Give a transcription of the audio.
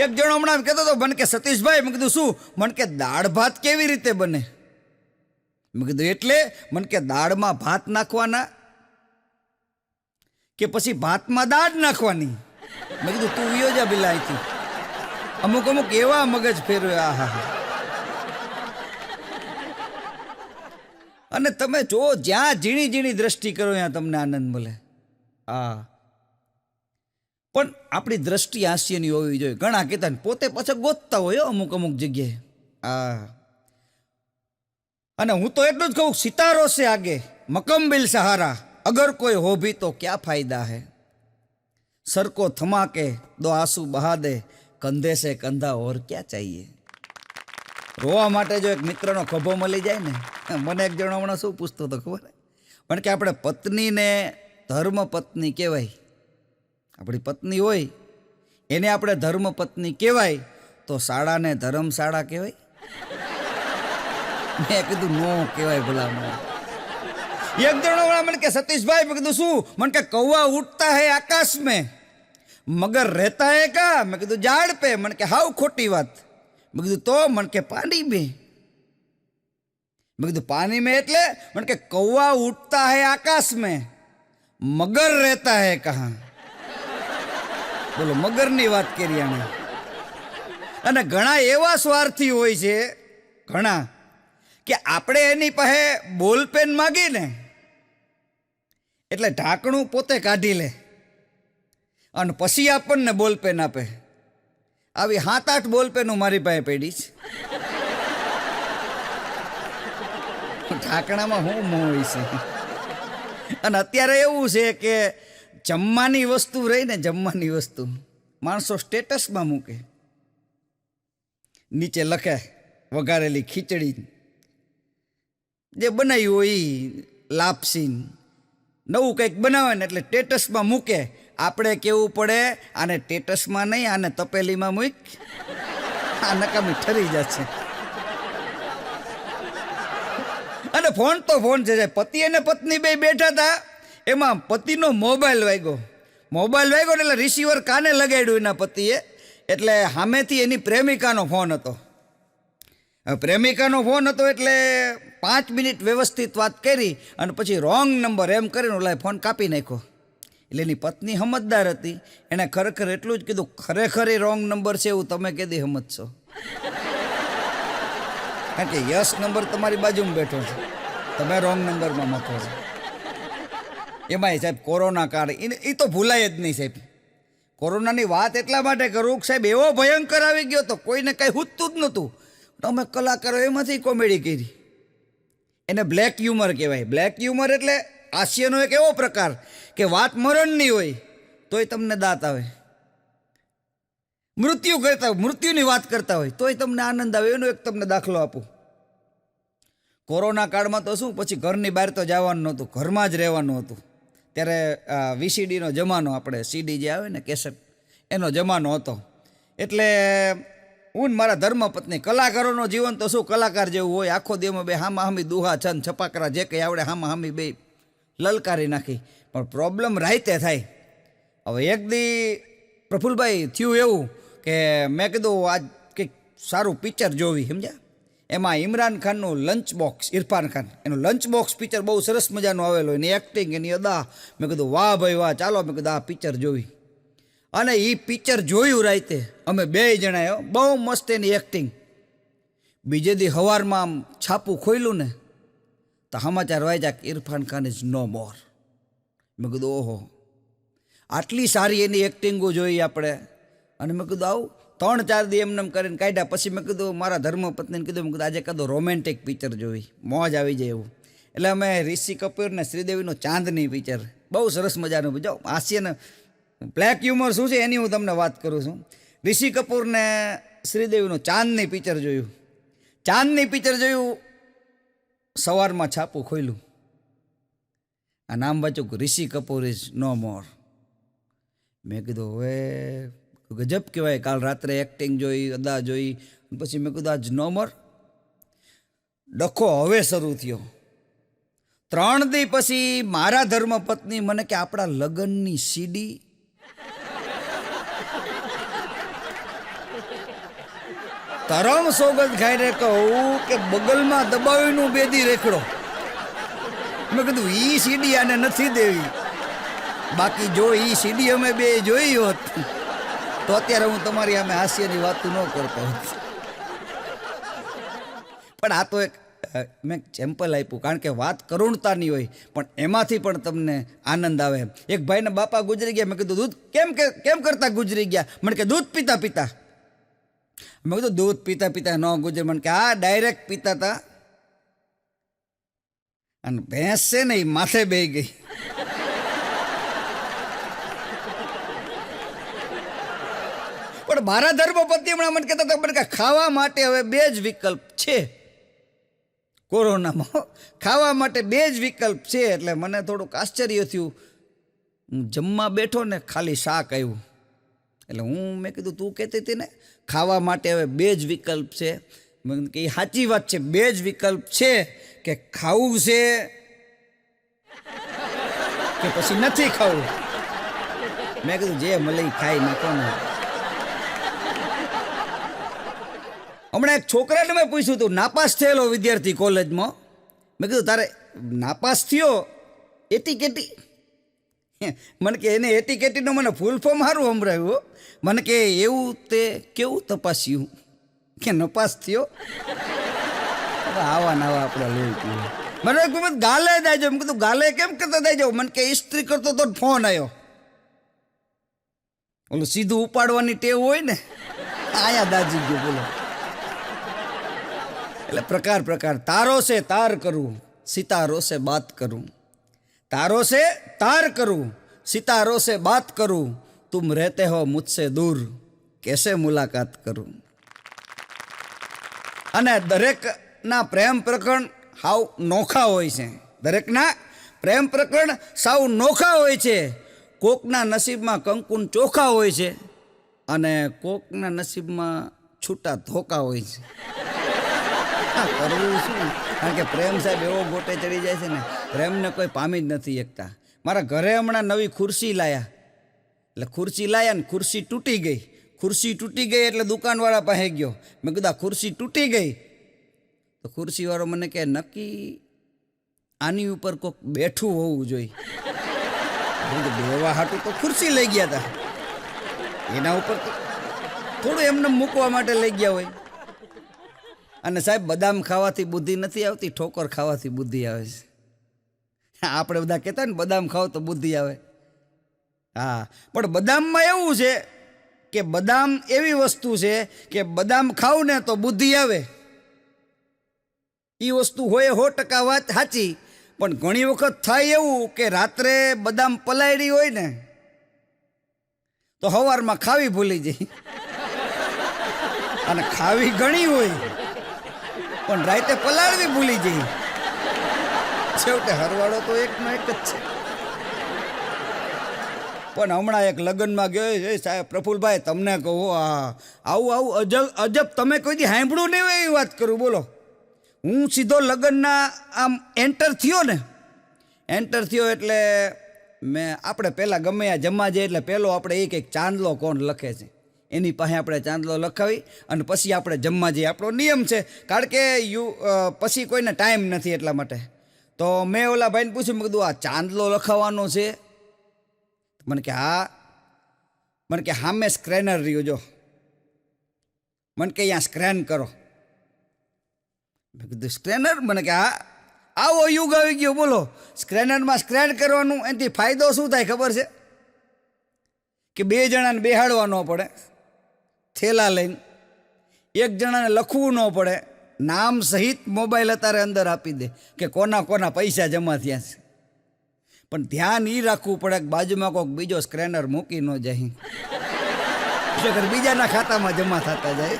એક જણો હમણાં કહેતો હતો મને કે સતીશભાઈ, મેં કીધું શું? મને કે દાળ ભાત કેવી રીતે બને? મેં કીધું એટલે? મને કે દાળમાં ભાત નાખવાના કે પછી ભાતમાં દાળ નાખવાની? મેં કીધું તું વિયો જા બિલા અહીંથી. અમુક અમુક એવા મગજ ફેરવે. આહા. અને તમે જો જ્યાં ઝીણી ઝીણી દ્રષ્ટિ કરો ત્યાં તમને આનંદ મળે. હા, પણ આપણી દ્રષ્ટિ હાસ્યની હોવી જોઈએ. ઘણા કહેતા પોતે પાછા ગોતતા હોય અમુક અમુક જગ્યાએ. હા, અને હું તો એટલું જ કહું, સિતારો સે આગે મકમબિલ સહારા, અગર કોઈ હો ભી તો ક્યા ફાયદા હૈ. સર કો થમા કે દો આંસુ બહા દે, કંધે સે કંધા ઓર ક્યાં ચાહીએ. રોવા માટે જો એક મિત્રનો ખભો મળી જાય ને. મને એક જણો હમણાં શું પૂછતો હતો ખબર? પણ કે આપણે પત્નીને ધર્મ પત્ની કહેવાય. આપણી પત્ની હોય એને આપણે ધર્મ પત્ની કહેવાય, તો શાળાને ધર્મશાળા કહેવાય? મેં કીધું નો કહેવાય ભલા. એક જણો મને કે સતીશભાઈ, મેં કીધું શું? મને કે કૌવા ઉઠતા હે આકાશ में મગર રહેતા હે કા? મેં કીધું ઝાડ पे. મને કે હાવ ખોટી વાત. મેં કીધું તો? મને કે પાણી में. મેં કીધું પાણી में એટલે? મને કે કૌવા ઉઠતા હે આકાશ में મગર રહેતા હે કહા. બોલો, મગરની વાત કરી આને. અને ઘણા એવા સ્વાર્થી હોય છે, ઘણા, કે આપણે એની પાસે બોલપેન માગી ને એટલે ઢાંકણું પોતે કાઢી લે અને પછી આપણને બોલપેન આપે. આવી 7-8 બોલપેનો મારી પાસે પડી છે. ઢાંકણામાં શું મોહ હોય છે. અને અત્યારે એવું છે કે જમવાની વસ્તુ રહી ને, જમવાની વસ્તુ માણસો સ્ટેટસમાં મૂકે. નીચે લખે વઘારેલી ખીચડી, જે બનાવ્યું હોય એ લાપસી, નવું કંઈક બનાવે ને એટલે સ્ટેટસમાં મૂકે. આપણે કેવું પડે, આને સ્ટેટસમાં નહીં, આને તપેલીમાં મૂક, આ નકામી ઠરી જશે. અને ફોન તો ફોન છે. પતિ અને પત્ની બે બેઠા હતા, એમાં પતિનો મોબાઈલ વાગ્યો. મોબાઈલ વાગ્યો ને એટલે રિસીવર કાને લગાડ્યું એના પતિએ, એટલે સામેથી એની પ્રેમિકાનો ફોન હતો. પ્રેમિકાનો ફોન હતો એટલે 5 મિનિટ વ્યવસ્થિત વાત કરી અને પછી રોંગ નંબર એમ કરીને ઓલા ફોન કાપી નાખ્યો. એટલે એની પત્ની સમજદાર હતી, એણે ખરેખર એટલું જ કીધું, ખરેખર એ રોંગ નંબર છે એવું તમે કીધી સમજશો? કારણ કે યસ નંબર તમારી બાજુમાં બેઠો છે, તમે રોંગ નંબરમાં મથો છો. એમાંય સાહેબ કોરોના કાળ, એ તો ભૂલાય જ નહીં સાહેબ. કોરોનાની વાત એટલા માટે કરું કે સાહેબ એવો ભયંકર આવી ગયો તો કોઈને કંઈ હૂતું જ નહોતું. અમે કલાકારો એમાંથી કોમેડી કરી. એને બ્લેક હ્યુમર કહેવાય. બ્લેક હ્યુમર એટલે હાસ્યનો એક એવો પ્રકાર કે વાત મરણની હોય તોય તમને દાંત આવે, મૃત્યુની વાત કરતા હોય તોય તમને આનંદ આવે. એનો એક તમને દાખલો આપું. કોરોના કાળમાં તો શું, પછી ઘરની બહાર તો જવાનું નહોતું, ઘરમાં જ રહેવાનું હતું. ત્યારે VCDનો જમાનો, આપણે CD જે આવે ને કેસેટ, એનો જમાનો હતો. એટલે હું ને મારા ધર્મપત્ની, કલાકારોનો જીવન તો શું કલાકાર જેવું હોય. આખો દેમાં બે હામા હામી દુહા છંદ છપાકરા જે કંઈ આવડે હામા હામી બે લલકારી નાખી. પણ પ્રોબ્લેમ રાઈતે થાય. હવે એક દી પ્રફુલભાઈ થયું એવું કે મેં કીધું આજ કંઈક સારું પિક્ચર જોવી, સમજ્યા? એમાં ઇમરાન ખાનનું લંચ બોક્સ, ઇરફાન ખાન, એનું લંચ બોક્સ પિક્ચર બહુ સરસ મજાનું આવેલું. એની એક્ટિંગ, એની અદા, મેં કીધું વાહ ભાઈ વાહ, ચાલો મેં કીધું આ પિક્ચર જોવી. અને એ પિક્ચર જોયું રાતે અમે 2 જણાએ, બહુ મસ્ત એની એક્ટિંગ. બીજે દી સવારમાં આમ છાપું ખોલ્યું ને તો સમાચાર વાંચ્યા કે ઇરફાન ખાન ઇઝ નો મોર. મેં કીધું ઓહો, આટલી સારી એની એક્ટિંગો જોઈ આપણે. અને મેં કીધું આવું 3-4 દી એમને કરીને કાઢ્યા. પછી મેં કીધું મારા ધર્મપત્નીને કીધું, મેં કીધું આજે કદો રોમેન્ટિક પિક્ચર જોઈ, મોજ આવી જાય એવું. એટલે અમે ઋષિ કપૂર ને શ્રીદેવીનું ચાંદની પિક્ચર, બહુ સરસ મજાનું. જો હાસ્યને બ્લેક હ્યુમર શું છે એની હું તમને વાત કરું છું. ઋષિ કપૂર ને શ્રીદેવીનું ચાંદની પિક્ચર જોયું. ચાંદની પિક્ચર જોયું, સવારમાં છાપું ખોલ્યું, આ નામ વાંચ્યું કે ઋષિ કપૂર ઇઝ નો મોર. મેં કીધું હવે ગજબ કહેવાય. કાલ રાત્રે એક્ટિંગ જોઈ, અદા જોઈ, પછી મેં કીધું આજ નો મોર. ડખો હવે શરૂ થયો. 3 દી પછી મારા ધર્મપત્ની મને કે આપણા લગ્નની CD. તરમ સોગંદ ખાઈને કહું કે બગલમાં દબાવીનું બેદી રેખડો. મેં કીધું ઈ સીડી આને નથી દેવી, બાકી જો ઈ સીડી અમે બે જોઈ હોત તો અત્યારે હું તમારી સામે હાસ્યની વાત ન કરતો હોત. પણ આ તો એક મેં સેમ્પલ આપ્યું, કારણ કે વાત કરુણતાની હોય પણ એમાંથી પણ તમને આનંદ આવે. એક ભાઈના બાપા ગુજરી ગયા. મેં કીધું દૂધ કેમ કરતા ગુજરી ગયા? મને કે દૂધ પીતા પીતા. મેં કીધું દૂધ પીતા પીતા ન ગુજરે. મને કે આ ડાયરેક્ટ પીતા હતા અને ભેંસ છે ને એ માથે બેહી ગઈ. પણ મારા ધર્મપત્ની હમણાં મને કહેતા હતા કે ખાવા માટે હવે બે જ વિકલ્પ છે કોરોનામાં. ખાવા માટે બે જ વિકલ્પ છે. એટલે મને થોડુંક આશ્ચર્ય થયું. હું જમવા બેઠો ને ખાલી શાક આવ્યું. એટલે મેં કીધું તું કહેતી હતી ને ખાવા માટે હવે બે જ વિકલ્પ છે. મેં કે એ સાચી વાત છે, બે જ વિકલ્પ છે કે ખાવું છે કે પછી નથી ખાવું. મેં કીધું જે મળે ખાઈ નાખો ને. હમણાં એક છોકરાને મેં પૂછ્યું હતું, નાપાસ થયેલો વિદ્યાર્થી કોલેજમાં. મેં કીધું તારે નાપાસ થયો એટીકેટી? મને કે એને એટીકેટીનો મને ફૂલ ફોર્મ સારું સંભળાયું. મને કે એવું તે કેવું તપાસ્યું કે નપાસ થયો? આવા નાવા આપણે લઈ ગયું. મને ગાલે દાજો. મેં કીધું ગાલે કેમ કરતા દાજો? મને કે ઇસ્ત્રી કરતો તો ફોન આવ્યો. ઓલું સીધું ઉપાડવાની ટેવ હોય ને, આયા દાજી ગયો. બોલો. એટલે પ્રકાર તારો સે તાર કરું, સિતારો સે બાત કરું. તારો સે તાર કરું, સિતારો સે બાત કરું. तुम रहते हो मुझसे दूर, कैसे मुलाकात करूं. અને દરેકના પ્રેમ પ્રકરણ સાવ નોખા હોય છે. દરેકના પ્રેમ પ્રકરણ સાવ નોખા હોય છે. કોકના નસીબમાં કંકુન ચોખા હોય છે અને કોકના નસીબમાં છૂટા ધોકા હોય છે. કરવું શું? કારણ કે પ્રેમ સાહેબ એવો ગોટે ચડી જાય છે ને, પ્રેમને કોઈ પામી જ નથી શકતા. મારા ઘરે હમણાં નવી ખુરશી લાયા. એટલે ખુરશી લાયા ને ખુરશી તૂટી ગઈ. ખુરશી તૂટી ગઈ એટલે દુકાનવાળા પાસે ગયો. મેં કીધું ખુરશી તૂટી ગઈ તો ખુરશીવાળો મને કહે નક્કી આની ઉપર કોઈક બેઠું હોવું જોઈએ. બેવા હાટું તો ખુરશી લઈ ગયા હતા, એના ઉપર તો થોડું એમને મૂકવા માટે લઈ ગયા હોય. અને સાહેબ બદામ ખાવાથી બુદ્ધિ નથી આવતી, ઠોકર ખાવાથી બુદ્ધિ આવે છે. આપણે બધા કહેતા ને બદામ ખાઓ તો બુદ્ધિ આવે. હા, પણ બદામમાં એવું છે કે બદામ એવી વસ્તુ છે કે બદામ ખાવ ને તો બુદ્ધિ આવે. એ વસ્તુ હોય 100% વાત સાચી. પણ ઘણી વખત થાય એવું કે રાત્રે બદામ પલાળી હોય ને તો સવારમાં ખાવી ભૂલી જાય. અને ખાવી ઘણી હોય પણ રાતે પલાળવી ભૂલી જાય. છેવટે હરવાળો તો એકનો એક જ છે. પણ હમણાં એક લગ્નમાં ગયો સાહેબ પ્રફુલભાઈ, તમને કહું આવું અજબ તમે કોઈ દી સાંભળ્યું નહીં હોય એવી વાત કરું. બોલો, હું સીધો લગ્નના આમ એન્ટર થયો એટલે આપણે પહેલાં ગમે આ જમવા જઈએ એટલે પહેલો આપણે એક ચાંદલો કોણ લખે છે એની પાસે આપણે ચાંદલો લખાવી અને પછી આપણે જમવા જઈએ. આપણો નિયમ છે, કારણ કે પછી કોઈને ટાઈમ નથી એટલા માટે. તો મેં ઓલા ભાઈને પૂછ્યું, મેં કીધું આ ચાંદલો લખાવવાનો છે? મને કે હા મેં સ્ક્રેનર રહ્યું જો. મને કે અહીંયા સ્ક્રેન કરો. મેં કીધું સ્ક્રેનર? મને કે હા, આવો યુગ આવી ગયો. બોલો, સ્ક્રેનરમાં સ્ક્રેન કરવાનું. એનાથી ફાયદો શું થાય ખબર છે? કે 2 જણાને બેહાડવા ન પડે થેલા લઈને, 1 જણાને લખવું ન પડે, નામ સહિત મોબાઈલ અત્યારે અંદર આપી દે કે કોના પૈસા જમા થયા છે. પણ ધ્યાન એ રાખવું પડે કે બાજુમાં કોઈક બીજો સ્ક્રેનર મૂકી ન જાય, બીજાના ખાતામાં જમા થતા જાય.